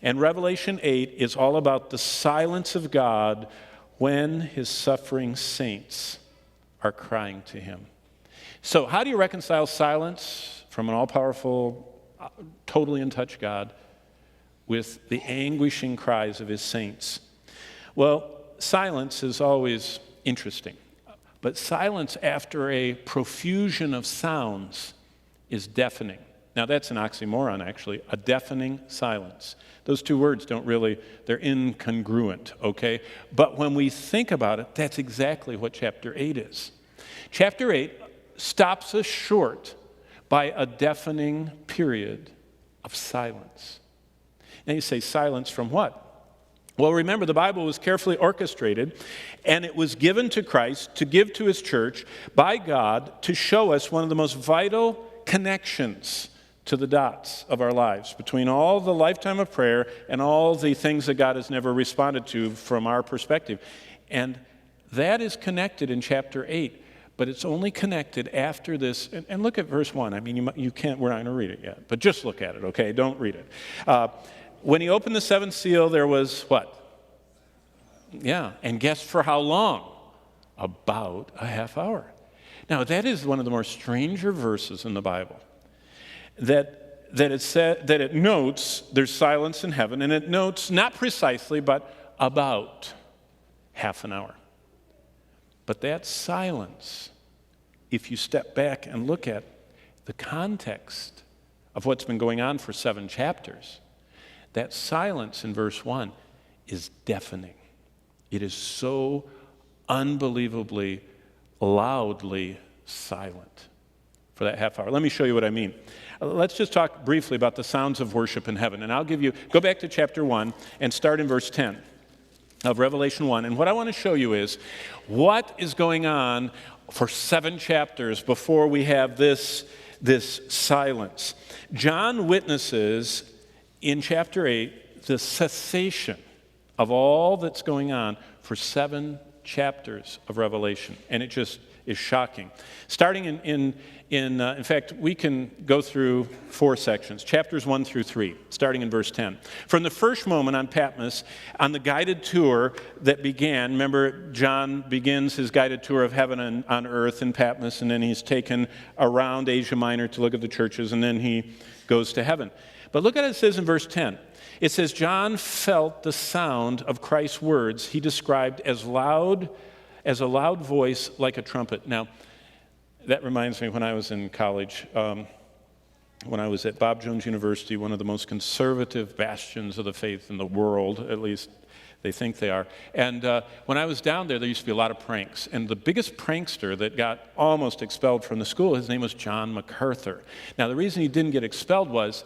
And Revelation 8 is all about the silence of God when his suffering saints are crying to him. So how do you reconcile silence from an all-powerful, totally in touch God with the anguishing cries of his saints? Well, silence is always interesting, but silence after a profusion of sounds is deafening. Now that's an oxymoron, actually, a deafening silence. Those two words they're incongruent, okay? But when we think about it, that's exactly what chapter 8 is. Chapter 8 stops us short by a deafening period of silence. Now you say, silence from what? Well, remember, the Bible was carefully orchestrated, and it was given to Christ to give to his church by God to show us one of the most vital connections to the dots of our lives between all the lifetime of prayer and all the things that God has never responded to from our perspective. And that is connected in chapter 8, but it's only connected after this. And look at verse 1. I mean, you can't, we're not going to read it yet, but just look at it, okay? Don't read it. When he opened the seventh seal, there was what? Yeah, and guess for how long? About a half hour. Now, that is one of the more stranger verses in the Bible. That it notes there's silence in heaven, and it notes not precisely, but about half an hour. But that silence, if you step back and look at the context of what's been going on for 7 chapters, that silence in verse 1 is deafening. It is so unbelievably, loudly silent for that half hour. Let me show you what I mean. Let's just talk briefly about the sounds of worship in heaven. And go back to chapter 1 and start in verse 10 of Revelation 1. And what I want to show you is what is going on for 7 chapters before we have this silence. John witnesses in chapter 8 the cessation of all that's going on for 7 chapters of Revelation. And it just is shocking. Starting in fact, we can go through 4 sections, chapters 1 through 3, starting in verse 10. From the first moment on Patmos, on the guided tour that began, remember, John begins his guided tour of heaven and on earth in Patmos, and then he's taken around Asia Minor to look at the churches, and then he goes to heaven. But look at what it says in verse 10. It says, John felt the sound of Christ's words he described as a loud voice like a trumpet. Now, that reminds me when I was in college, when I was at Bob Jones University, one of the most conservative bastions of the faith in the world, at least they think they are. And when I was down there used to be a lot of pranks. And the biggest prankster that got almost expelled from the school, his name was John MacArthur. Now, the reason he didn't get expelled was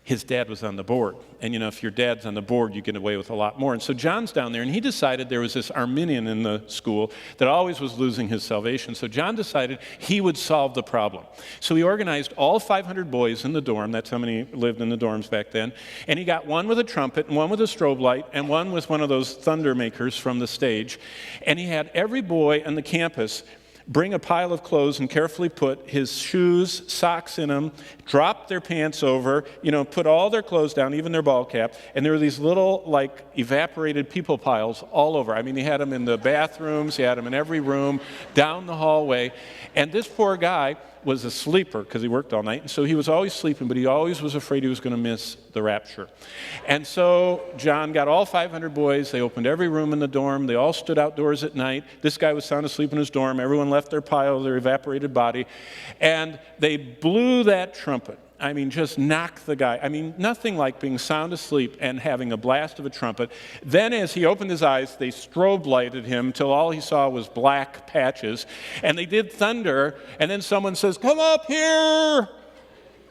his dad was on the board. And, if your dad's on the board, you get away with a lot more. And so John's down there, and he decided there was this Arminian in the school that always was losing his salvation. So John decided he would solve the problem. So he organized all 500 boys in the dorm. That's how many lived in the dorms back then. And he got one with a trumpet, and one with a strobe light, and one with one of those thunder makers from the stage. And he had every boy on the campus bring a pile of clothes and carefully put his shoes, socks in them, drop their pants over, put all their clothes down, even their ball cap, and there were these little, evaporated people piles all over. I mean, he had them in the bathrooms, he had them in every room, down the hallway, and this poor guy was a sleeper because he worked all night, and so he was always sleeping, but he always was afraid he was going to miss the rapture. And so John got all 500 boys, they opened every room in the dorm, they all stood outdoors at night. This guy was sound asleep in his dorm, everyone left their pile, their evaporated body, and they blew that trumpet. I mean, just knock the guy. I mean, nothing like being sound asleep and having a blast of a trumpet. Then as he opened his eyes, they strobe lighted him till all he saw was black patches. And they did thunder, and then someone says, "Come up here!"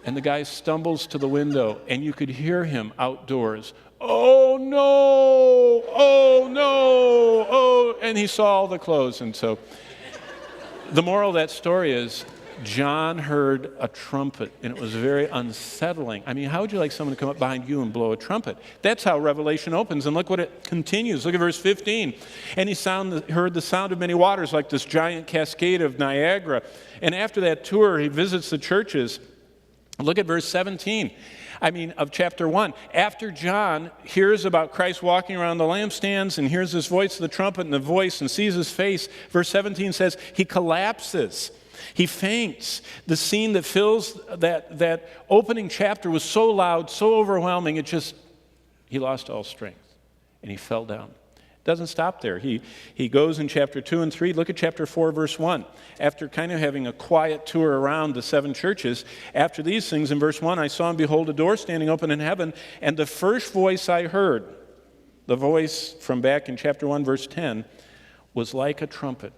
And the guy stumbles to the window, and you could hear him outdoors. "Oh, no! Oh, no! Oh!" And he saw all the clothes. And so the moral of that story is, John heard a trumpet, and it was very unsettling. I mean, how would you like someone to come up behind you and blow a trumpet? That's how Revelation opens, and look what it continues. Look at verse 15. And he heard the sound of many waters, like this giant cascade of Niagara. And after that tour, he visits the churches, Look at verse 17. Of chapter 1. After John hears about Christ walking around the lampstands and hears his voice of the trumpet and the voice and sees his face, verse 17 says, he collapses. He faints. The scene that fills that opening chapter was so loud, so overwhelming, he lost all strength and he fell down. Doesn't stop there. He goes in chapter 2 and 3. Look at chapter 4, verse 1. After kind of having a quiet tour around the 7 churches, after these things, in verse 1, I saw and behold a door standing open in heaven, and the first voice I heard, the voice from back in chapter 1, verse 10, was like a trumpet.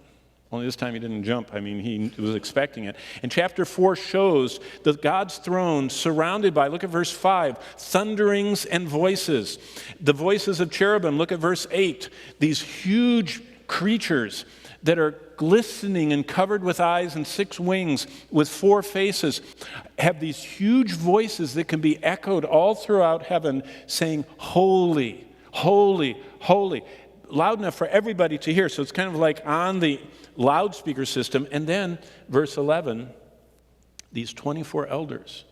Only this time he didn't jump. He was expecting it. And chapter 4 shows that God's throne surrounded by, look at verse 5, thunderings and voices. The voices of cherubim, look at verse 8. These huge creatures that are glistening and covered with eyes and 6 wings with 4 faces have these huge voices that can be echoed all throughout heaven saying, holy, holy, holy. Loud enough for everybody to hear. So it's kind of like on the loudspeaker system. And then, verse 11, these 24 elders.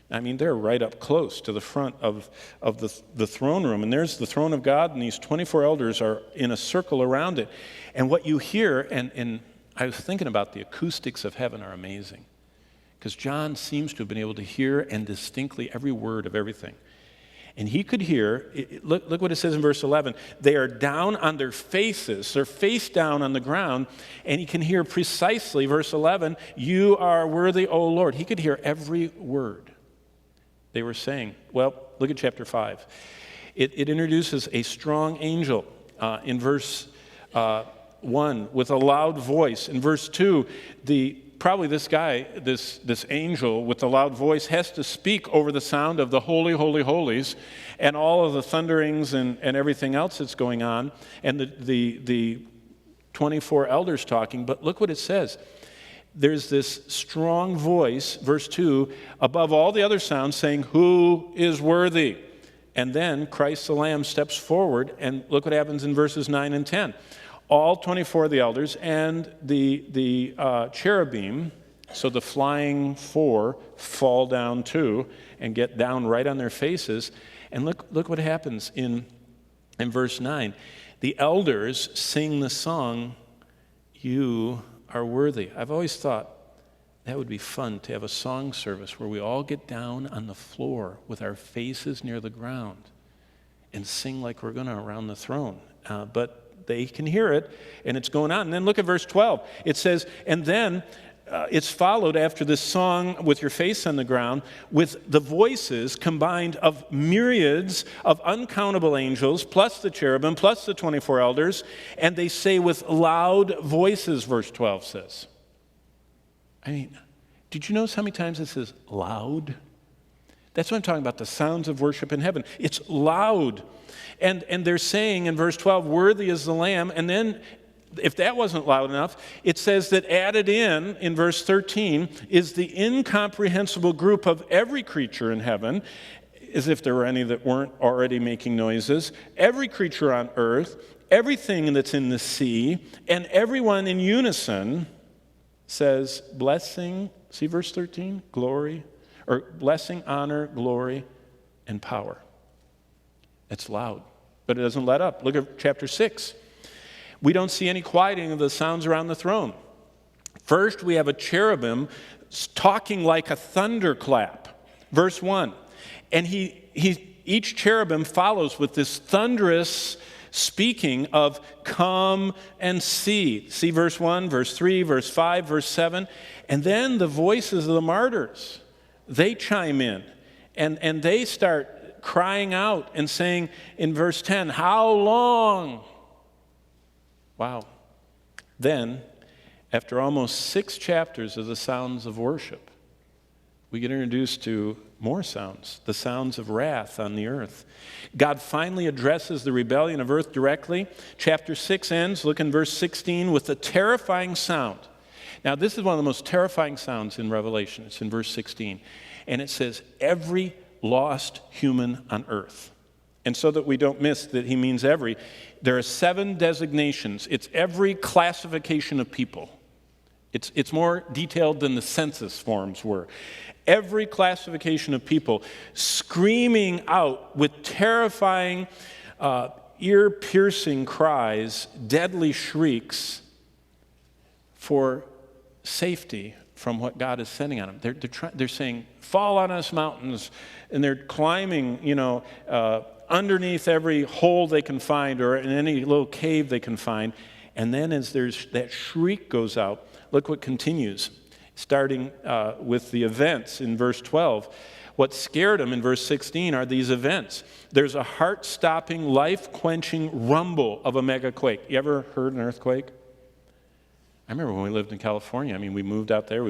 They're right up close to the front of the throne room. And there's the throne of God, and these 24 elders are in a circle around it. And what you hear, and I was thinking about the acoustics of heaven are amazing. Because John seems to have been able to hear and distinctly every word of everything. And he could hear, look what it says in verse 11, they are down on their faces, they're face down on the ground, and he can hear precisely, verse 11, you are worthy, O Lord. He could hear every word they were saying. Well, look at chapter 5. It introduces a strong angel in verse 1 with a loud voice. In verse 2, probably this guy, this angel with the loud voice has to speak over the sound of the holy, holy, holies and all of the thunderings and everything else that's going on and the 24 elders talking. But look what it says. There's this strong voice, verse 2, above all the other sounds saying, who is worthy? And then Christ the Lamb steps forward, and look what happens in verses 9 and 10. All 24 of the elders and the cherubim, so the flying 4, fall down too and get down right on their faces. And look what happens in verse 9. The elders sing the song, you are worthy. I've always thought that would be fun to have a song service where we all get down on the floor with our faces near the ground and sing like we're going to around the throne. But they can hear it, and it's going on. And then look at verse 12. It says, and then it's followed after this song with your face on the ground with the voices combined of myriads of uncountable angels, plus the cherubim, plus the 24 elders, and they say with loud voices, verse 12 says. Did you notice how many times it says loud? That's what I'm talking about, the sounds of worship in heaven. It's loud. And they're saying in verse 12, worthy is the Lamb. And then, if that wasn't loud enough, it says that added in verse 13, is the incomprehensible group of every creature in heaven, as if there were any that weren't already making noises, every creature on earth, everything that's in the sea, and everyone in unison says, blessing, see verse 13, glory, or blessing, honor, glory, and power. It's loud, but it doesn't let up. Look at chapter 6. We don't see any quieting of the sounds around the throne. First, we have a cherubim talking like a thunderclap. Verse 1. And each cherubim follows with this thunderous speaking of come and see. See verse 1, verse 3, verse 5, verse 7. And then the voices of the martyrs, they chime in. And they start crying out and saying in verse 10, how long? Wow. Then, after almost 6 chapters of the sounds of worship, we get introduced to more sounds, the sounds of wrath on the earth. God finally addresses the rebellion of earth directly. Chapter 6 ends, look in verse 16, with a terrifying sound. Now, this is one of the most terrifying sounds in Revelation. It's in verse 16. And it says, every lost human on earth. And so that we don't miss that he means every, there are 7 designations. It's every classification of people. It's more detailed than the census forms were. Every classification of people screaming out with terrifying, ear-piercing cries, deadly shrieks for safety from what God is sending on them. They're saying, fall on us, mountains, and they're climbing, underneath every hole they can find or in any little cave they can find. And then as that shriek goes out, look what continues, starting with the events in verse 12. What scared them in verse 16 are these events. There's a heart-stopping, life-quenching rumble of a megaquake. You ever heard an earthquake? I remember when we lived in California. We moved out there.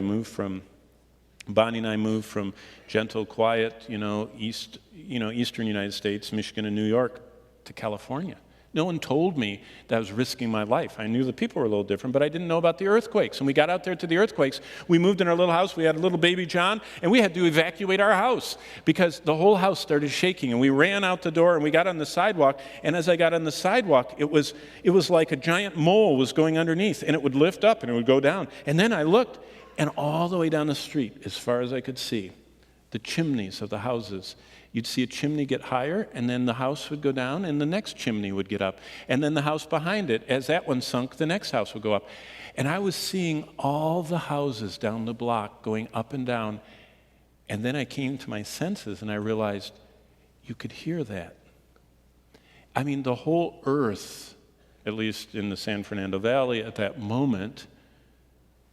Bonnie and I moved from gentle, quiet, eastern United States, Michigan and New York, to California. No one told me that I was risking my life. I knew the people were a little different, but I didn't know about the earthquakes. And we got out there to the earthquakes. We moved in our little house. We had a little baby John, and we had to evacuate our house because the whole house started shaking. And we ran out the door, and we got on the sidewalk. And as I got on the sidewalk, it was like a giant mole was going underneath, and it would lift up, and it would go down. And then I looked, and all the way down the street, as far as I could see, the chimneys of the houses. You'd see a chimney get higher, and then the house would go down, and the next chimney would get up. And then the house behind it, as that one sunk, the next house would go up. And I was seeing all the houses down the block going up and down. And then I came to my senses, and I realized you could hear that. The whole earth, at least in the San Fernando Valley at that moment,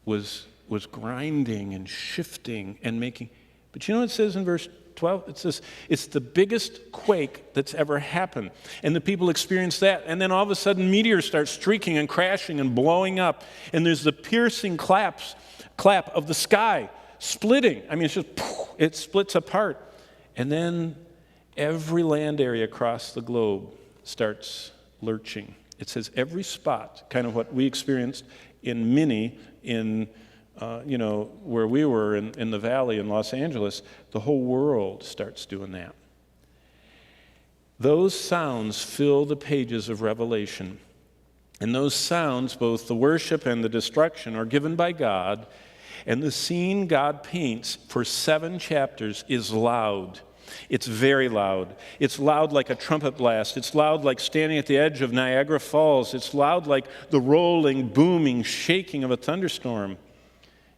was grinding and shifting and making. But you know what it says in verse 12? It says, it's the biggest quake that's ever happened. And the people experience that. And then all of a sudden, meteors start streaking and crashing and blowing up. And there's the piercing clap of the sky splitting. It's just, it splits apart. And then every land area across the globe starts lurching. It says every spot, kind of what we experienced in Minnie, where we were in the valley in Los Angeles, the whole world starts doing that. Those sounds fill the pages of Revelation. And those sounds, both the worship and the destruction, are given by God. And the scene God paints for 7 chapters is loud. It's very loud. It's loud like a trumpet blast. It's loud like standing at the edge of Niagara Falls. It's loud like the rolling, booming, shaking of a thunderstorm.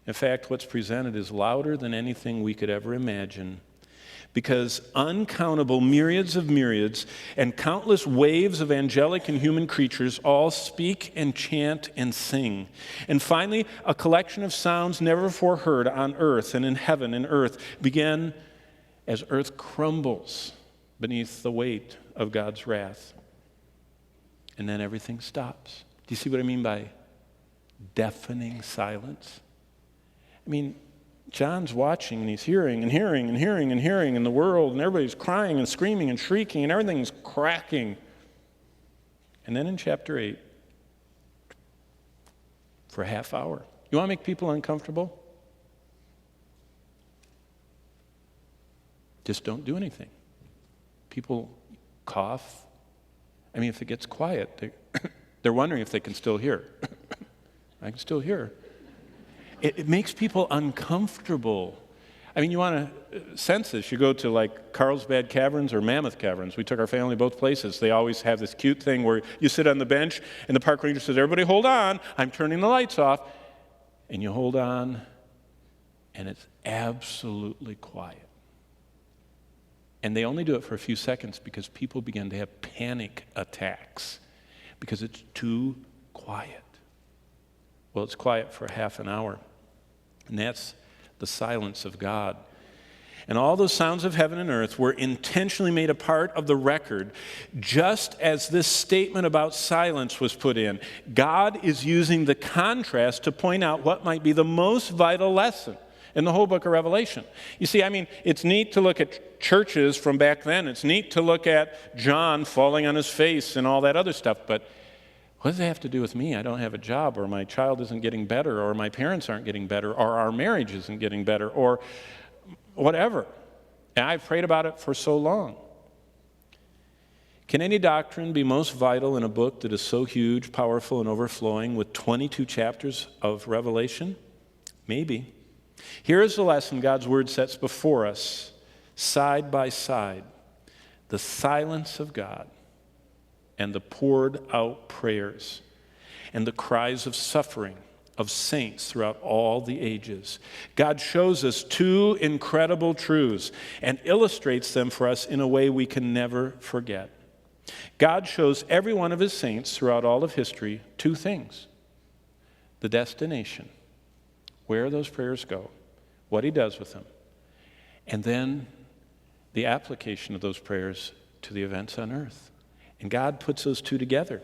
In fact, what's presented is louder than anything we could ever imagine, because uncountable myriads of myriads and countless waves of angelic and human creatures all speak and chant and sing. And finally, a collection of sounds never before heard on earth and in heaven and earth begin as earth crumbles beneath the weight of God's wrath. And then everything stops. Do you see what I mean by deafening silence? John's watching and he's hearing and hearing and hearing and hearing in the world, and everybody's crying and screaming and shrieking and everything's cracking. And then in chapter 8, for a half hour. You want to make people uncomfortable? Just don't do anything. People cough. If it gets quiet, they're wondering if they can still hear. I can still hear. It makes people uncomfortable. You want to sense this. You go to like Carlsbad Caverns or Mammoth Caverns. We took our family both places. They always have this cute thing where you sit on the bench and the park ranger says, everybody hold on, I'm turning the lights off. And you hold on and it's absolutely quiet. And they only do it for a few seconds because people begin to have panic attacks because it's too quiet. Well, it's quiet for half an hour. And that's the silence of God. And all those sounds of heaven and earth were intentionally made a part of the record, just as this statement about silence was put in. God is using the contrast to point out what might be the most vital lesson in the whole book of Revelation. You see, it's neat to look at churches from back then. It's neat to look at John falling on his face and all that other stuff, but what does it have to do with me? I don't have a job, or my child isn't getting better, or my parents aren't getting better, or our marriage isn't getting better, or whatever. And I've prayed about it for so long. Can any doctrine be most vital in a book that is so huge, powerful, and overflowing with 22 chapters of revelation? Maybe. Here is the lesson God's Word sets before us, side by side. The silence of God and the poured out prayers and the cries of suffering of saints throughout all the ages. God shows us two incredible truths and illustrates them for us in a way we can never forget. God shows every one of his saints throughout all of history two things: the destination, where those prayers go, what he does with them, and then the application of those prayers to the events on earth. And God puts those two together.